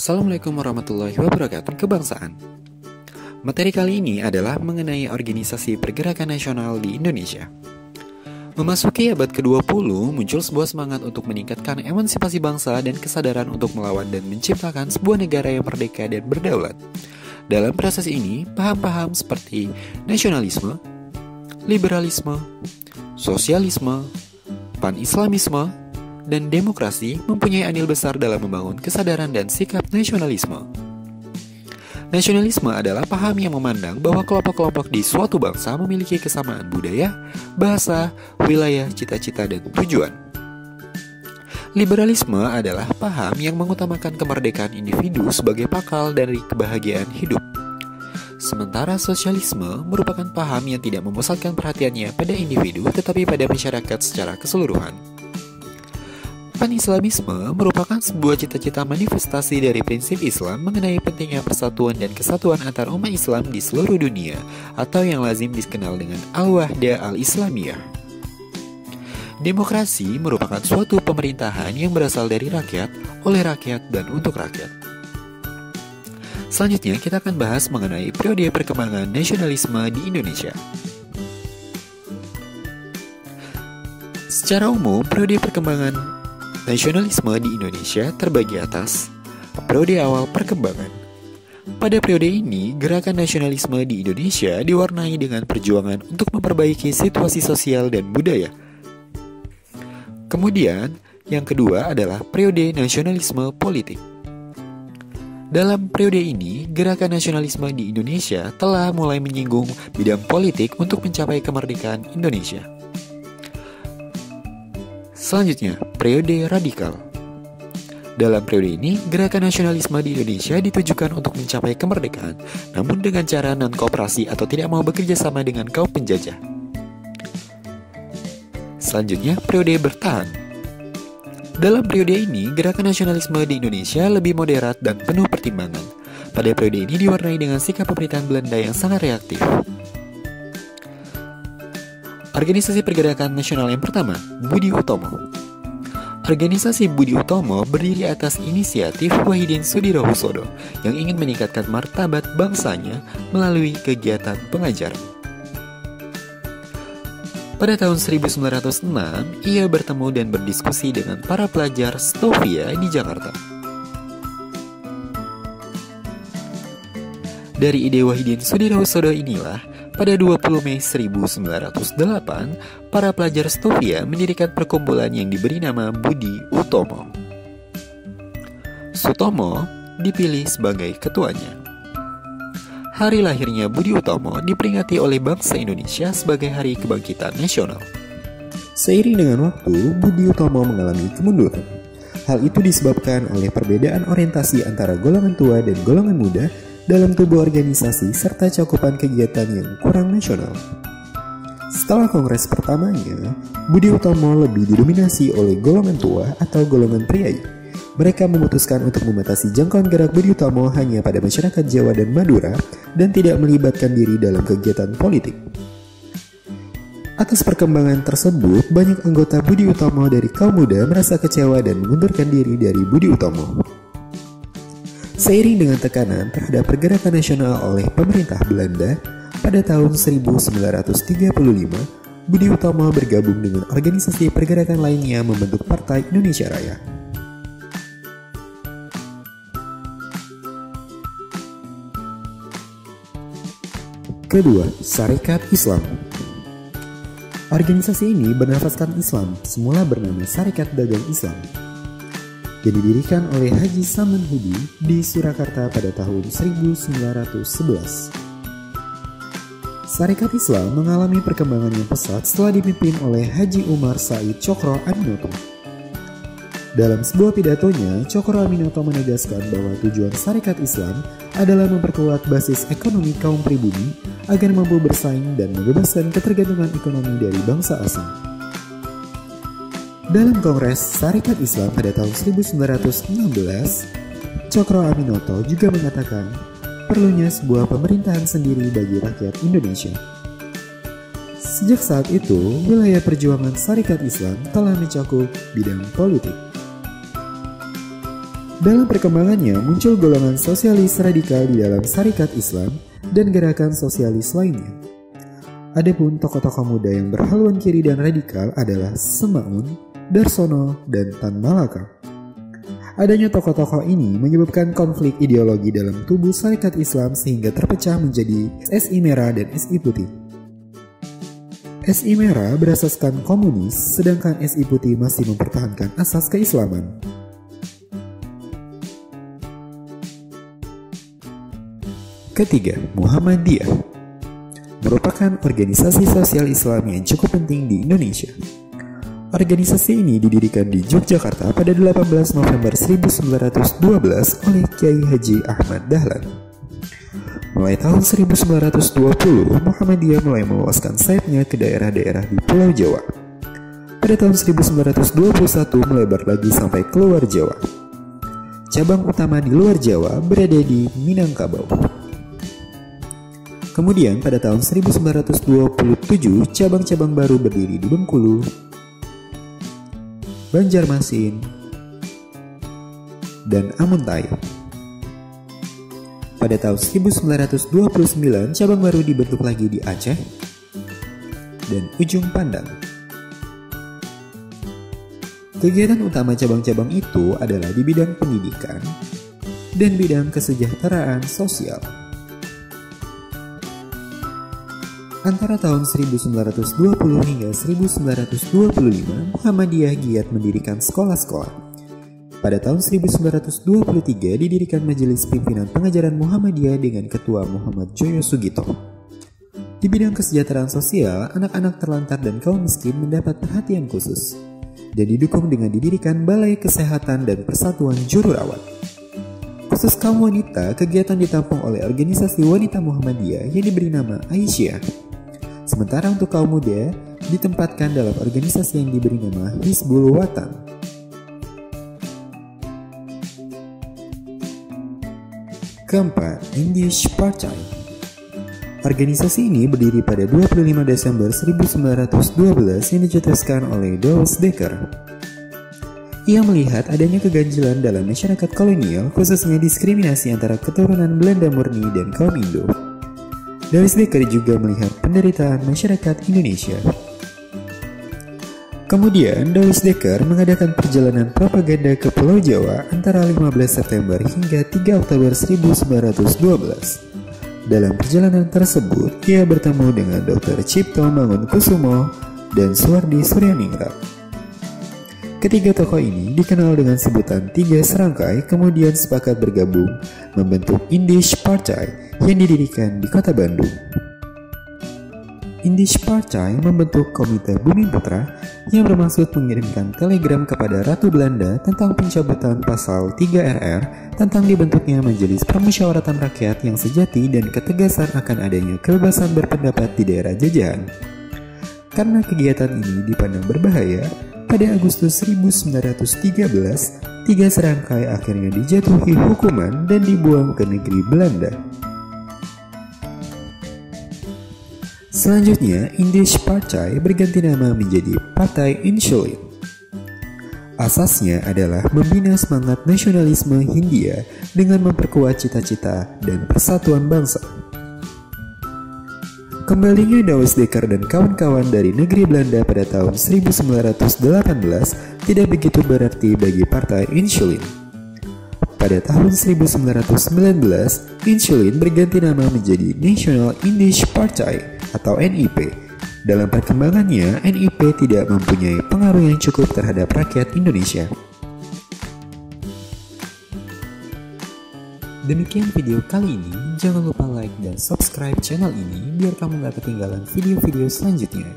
Assalamualaikum warahmatullahi wabarakatuh. Kebangsaan. Materi kali ini adalah mengenai organisasi pergerakan nasional di Indonesia. Memasuki abad ke-20, muncul sebuah semangat untuk meningkatkan emansipasi bangsa dan kesadaran untuk melawan dan menciptakan sebuah negara yang merdeka dan berdaulat. Dalam proses ini, paham-paham seperti nasionalisme, liberalisme, sosialisme, pan-islamisme, dan demokrasi mempunyai andil besar dalam membangun kesadaran dan sikap nasionalisme. Nasionalisme adalah paham yang memandang bahwa kelompok-kelompok di suatu bangsa memiliki kesamaan budaya, bahasa, wilayah, cita-cita, dan tujuan. Liberalisme adalah paham yang mengutamakan kemerdekaan individu sebagai pangkal dari kebahagiaan hidup. Sementara sosialisme merupakan paham yang tidak memusatkan perhatiannya pada individu tetapi pada masyarakat secara keseluruhan. Pan-Islamisme merupakan sebuah cita-cita manifestasi dari prinsip Islam mengenai pentingnya persatuan dan kesatuan antar umat Islam di seluruh dunia, atau yang lazim dikenal dengan Al-Wahdah Al-Islamiyah. Demokrasi merupakan suatu pemerintahan yang berasal dari rakyat, oleh rakyat, dan untuk rakyat. Selanjutnya kita akan bahas mengenai periode perkembangan nasionalisme di Indonesia. Secara umum, periode perkembangan nasionalisme di Indonesia terbagi atas periode awal perkembangan. Pada periode ini, gerakan nasionalisme di Indonesia diwarnai dengan perjuangan untuk memperbaiki situasi sosial dan budaya. Kemudian, yang kedua adalah periode nasionalisme politik. Dalam periode ini, gerakan nasionalisme di Indonesia telah mulai menyinggung bidang politik untuk mencapai kemerdekaan Indonesia. Selanjutnya, periode radikal. Dalam periode ini, gerakan nasionalisme di Indonesia ditujukan untuk mencapai kemerdekaan, namun dengan cara non-kooperasi atau tidak mau bekerja sama dengan kaum penjajah. Selanjutnya, periode bertahan. Dalam periode ini, gerakan nasionalisme di Indonesia lebih moderat dan penuh pertimbangan. Pada periode ini diwarnai dengan sikap pemerintahan Belanda yang sangat reaktif. Organisasi pergerakan nasional yang pertama, Budi Utomo. Organisasi Budi Utomo berdiri atas inisiatif Wahidin Soedirohoesodo yang ingin meningkatkan martabat bangsanya melalui kegiatan pengajaran. Pada tahun 1906, ia bertemu dan berdiskusi dengan para pelajar Stovia di Jakarta. Dari ide Wahidin Soedirohoesodo inilah, pada 20 Mei 1908, para pelajar Stovia mendirikan perkumpulan yang diberi nama Budi Utomo. Sutomo dipilih sebagai ketuanya. Hari lahirnya Budi Utomo diperingati oleh bangsa Indonesia sebagai Hari Kebangkitan Nasional. Seiring dengan waktu, Budi Utomo mengalami kemunduran. Hal itu disebabkan oleh perbedaan orientasi antara golongan tua dan golongan muda dalam tubuh organisasi serta cakupan kegiatan yang kurang nasional. Setelah kongres pertamanya, Budi Utomo lebih didominasi oleh golongan tua atau golongan priai. Mereka memutuskan untuk membatasi jangkauan gerak Budi Utomo hanya pada masyarakat Jawa dan Madura dan tidak melibatkan diri dalam kegiatan politik. Atas perkembangan tersebut, banyak anggota Budi Utomo dari kaum muda merasa kecewa dan mengundurkan diri dari Budi Utomo. Seiring dengan tekanan terhadap pergerakan nasional oleh pemerintah Belanda, pada tahun 1935, Budi Utomo bergabung dengan organisasi pergerakan lainnya membentuk Partai Indonesia Raya. Kedua, Sarekat Islam. Organisasi ini bernafaskan Islam, semula bernama Sarekat Dagang Islam, yang didirikan oleh Haji Saman Hudi di Surakarta pada tahun 1911. Sarekat Islam mengalami perkembangan yang pesat setelah dipimpin oleh Haji Umar Said Cokro Aminoto. Dalam sebuah pidatonya, Cokro Aminoto menegaskan bahwa tujuan Sarekat Islam adalah memperkuat basis ekonomi kaum pribumi agar mampu bersaing dan membebaskan ketergantungan ekonomi dari bangsa asing. Dalam Kongres Sarekat Islam pada tahun 1916, Cokro Aminoto juga mengatakan perlunya sebuah pemerintahan sendiri bagi rakyat Indonesia. Sejak saat itu, wilayah perjuangan Sarekat Islam telah mencakup bidang politik. Dalam perkembangannya muncul golongan sosialis radikal di dalam Sarekat Islam dan gerakan sosialis lainnya. Adapun tokoh-tokoh muda yang berhaluan kiri dan radikal adalah Semaun, Darsono, dan Tan Malaka. Adanya tokoh-tokoh ini menyebabkan konflik ideologi dalam tubuh Sarekat Islam sehingga terpecah menjadi SI Merah dan SI Putih. SI Merah berasaskan komunis, sedangkan SI Putih masih mempertahankan asas keislaman. Ketiga, Muhammadiyah merupakan organisasi sosial Islam yang cukup penting di Indonesia. Organisasi ini didirikan di Yogyakarta pada 18 November 1912 oleh Kiai Haji Ahmad Dahlan. Mulai tahun 1920, Muhammadiyah mulai meluaskan sayapnya ke daerah-daerah di Pulau Jawa. Pada tahun 1921 melebar lagi sampai keluar Jawa. Cabang utama di luar Jawa berada di Minangkabau. Kemudian pada tahun 1927 cabang-cabang baru berdiri di Bengkulu, Banjarmasin, dan Amuntai. Pada tahun 1929 cabang baru dibentuk lagi di Aceh dan Ujung Pandang. Kegiatan utama cabang-cabang itu adalah di bidang pendidikan dan bidang kesejahteraan sosial. Antara tahun 1920 hingga 1925, Muhammadiyah giat mendirikan sekolah-sekolah. Pada tahun 1923 didirikan Majelis Pimpinan Pengajaran Muhammadiyah dengan Ketua Muhammad Joyo Sugito. Di bidang kesejahteraan sosial, anak-anak terlantar dan kaum miskin mendapat perhatian khusus dan didukung dengan didirikan Balai Kesehatan dan Persatuan Jururawat. Khusus kaum wanita, kegiatan ditampung oleh organisasi wanita Muhammadiyah yang diberi nama Aisyah. Sementara untuk kaum muda ditempatkan dalam organisasi yang diberi nama Hizbul Watan. Keempat, Indisch Partei. Organisasi ini berdiri pada 25 Desember 1912 yang dicetuskan oleh Dawes Dekker. Ia melihat adanya keganjilan dalam masyarakat kolonial, khususnya diskriminasi antara keturunan Belanda murni dan kaum Indo. Dawes Dekker juga melihat penderitaan masyarakat Indonesia. Kemudian Dawes Dekker mengadakan perjalanan propaganda ke Pulau Jawa antara 15 September hingga 3 Oktober 1912. Dalam perjalanan tersebut, ia bertemu dengan Dr. Cipto Mangunkusumo dan Suwardi Suryaningrat. Ketiga tokoh ini dikenal dengan sebutan Tiga Serangkai, kemudian sepakat bergabung membentuk Indisch Partei yang didirikan di kota Bandung. Indisch Partei membentuk Komite Bumi Putra yang bermaksud mengirimkan telegram kepada Ratu Belanda tentang pencabutan pasal 3 RR tentang dibentuknya Majelis Permusyawaratan Rakyat yang sejati dan ketegasan akan adanya kebebasan berpendapat di daerah jajahan. Karena kegiatan ini dipandang berbahaya, pada Agustus 1913, Tiga Serangkai akhirnya dijatuhi hukuman dan dibuang ke negeri Belanda. Selanjutnya, Indisch Partei berganti nama menjadi Partai Insulin. Asasnya adalah membina semangat nasionalisme Hindia dengan memperkuat cita-cita dan persatuan bangsa. Kembalinya Dawes Dekker dan kawan-kawan dari negeri Belanda pada tahun 1918 tidak begitu berarti bagi Partai Insulin. Pada tahun 1919, Insulin berganti nama menjadi National Indisch Partei atau NIP. Dalam perkembangannya, NIP tidak mempunyai pengaruh yang cukup terhadap rakyat Indonesia. Demikian video kali ini, jangan lupa like dan subscribe channel ini biar kamu gak ketinggalan video-video selanjutnya.